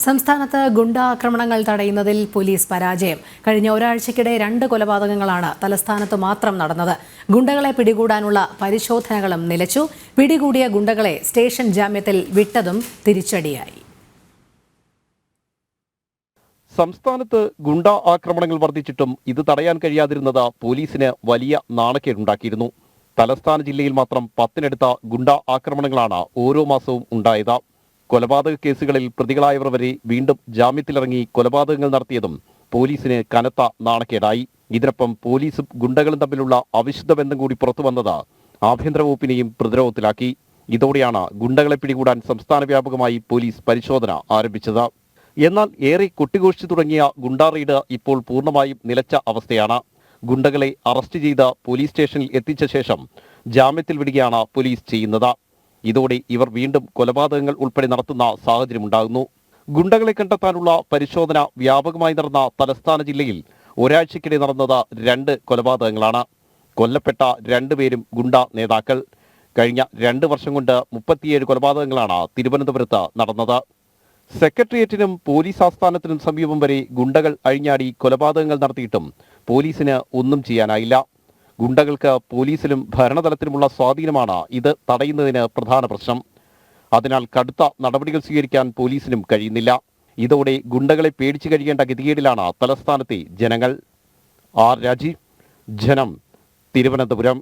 സംസ്ഥാനത്ത് ഗുണ്ടാക്രമണങ്ങൾ തടയുന്നതിൽ പോലീസ് പരാജയം. കഴിഞ്ഞ ഒരാഴ്ചയ്ക്കിടെ 2 കൊലപാതകങ്ങളാണ് തലസ്ഥാനത്ത് മാത്രം നടന്നത്. ഗുണ്ടകളെ പിടികൂടാനുള്ള പരിശോധനകളും നിലച്ചു. പിടികൂടിയ ഗുണ്ടകളെ സ്റ്റേഷൻ ജാമ്യത്തിൽ വിട്ടതും തിരിച്ചടിയായി. സംസ്ഥാനത്ത് ഗുണ്ട ആക്രമണങ്ങൾ വർദ്ധിച്ചിട്ടും ഇത് തടയാൻ കഴിയാതിരുന്നത് പോലീസിന് വലിയ നാണക്കേടുണ്ടാക്കിയിരുന്നു. തലസ്ഥാന ജില്ലയിൽ മാത്രം 10-നടുത്ത ഗുണ്ട ആക്രമണങ്ങളാണ് ഓരോ മാസവും ഉണ്ടായത്. കൊലപാതക കേസുകളിൽ പ്രതികളായവർ വരെ വീണ്ടും ജാമ്യത്തിലിറങ്ങി കൊലപാതകങ്ങൾ നടത്തിയതും പോലീസിന് കനത്ത നാണക്കേടായി. ഇതിനൊപ്പം പോലീസും ഗുണ്ടകളും തമ്മിലുള്ള അവിശുദ്ധ ബന്ധം കൂടി പുറത്തു വന്നത് ആഭ്യന്തര വകുപ്പിനെയും പ്രതിരോധത്തിലാക്കി. ഇതോടെയാണ് ഗുണ്ടകളെ പിടികൂടാൻ സംസ്ഥാന വ്യാപകമായി പോലീസ് പരിശോധന ആരംഭിച്ചത്. എന്നാൽ ഏറെ കൊട്ടിഘോഷിച്ചു തുടങ്ങിയ ഗുണ്ടാ റെയ്ഡ് ഇപ്പോൾ പൂർണ്ണമായും നിലച്ച അവസ്ഥയാണ്. ഗുണ്ടകളെ അറസ്റ്റ് ചെയ്ത് പോലീസ് സ്റ്റേഷനിൽ എത്തിച്ച ശേഷം ജാമ്യത്തിൽ വിടുകയാണ് പോലീസ് ചെയ്യുന്നത്. ഇതോടെ ഇവർ വീണ്ടും കൊലപാതകങ്ങൾ ഉൾപ്പെടെ നടത്തുന്ന സാഹചര്യമുണ്ടാകുന്നു. ഗുണ്ടകളെ കണ്ടെത്താനുള്ള പരിശോധന വ്യാപകമായി നടന്ന തലസ്ഥാന ജില്ലയിൽ ഒരാഴ്ചയ്ക്കിടെ നടന്നത് 2 കൊലപാതകങ്ങളാണ്. കൊല്ലപ്പെട്ട 2 പേരും ഗുണ്ട നേതാക്കൾ. കഴിഞ്ഞ 2 വർഷം കൊണ്ട് 37 കൊലപാതകങ്ങളാണ് തിരുവനന്തപുരത്ത് നടന്നത്. സെക്രട്ടേറിയറ്റിനും പോലീസ് ആസ്ഥാനത്തിനും സമീപം വരെ ഗുണ്ടകൾ അഴിഞ്ഞാടി കൊലപാതകങ്ങൾ നടത്തിയിട്ടും പോലീസിന് ഒന്നും ചെയ്യാനായില്ല. ഗുണ്ടകൾക്ക് പോലീസിലും ഭരണതലത്തിലുമുള്ള സ്വാധീനമാണ് ഇത് തടയുന്നതിന് പ്രധാന പ്രശ്നം. അതിനാൽ കടുത്ത നടപടികൾ സ്വീകരിക്കാൻ പോലീസിനും കഴിയുന്നില്ല. ഇതോടെ ഗുണ്ടകളെ പേടിച്ചു കഴിയേണ്ട ഗതികേടിലാണ് തലസ്ഥാനത്തെ ജനങ്ങൾ. ആർ രാജീവ്, ജനം, തിരുവനന്തപുരം.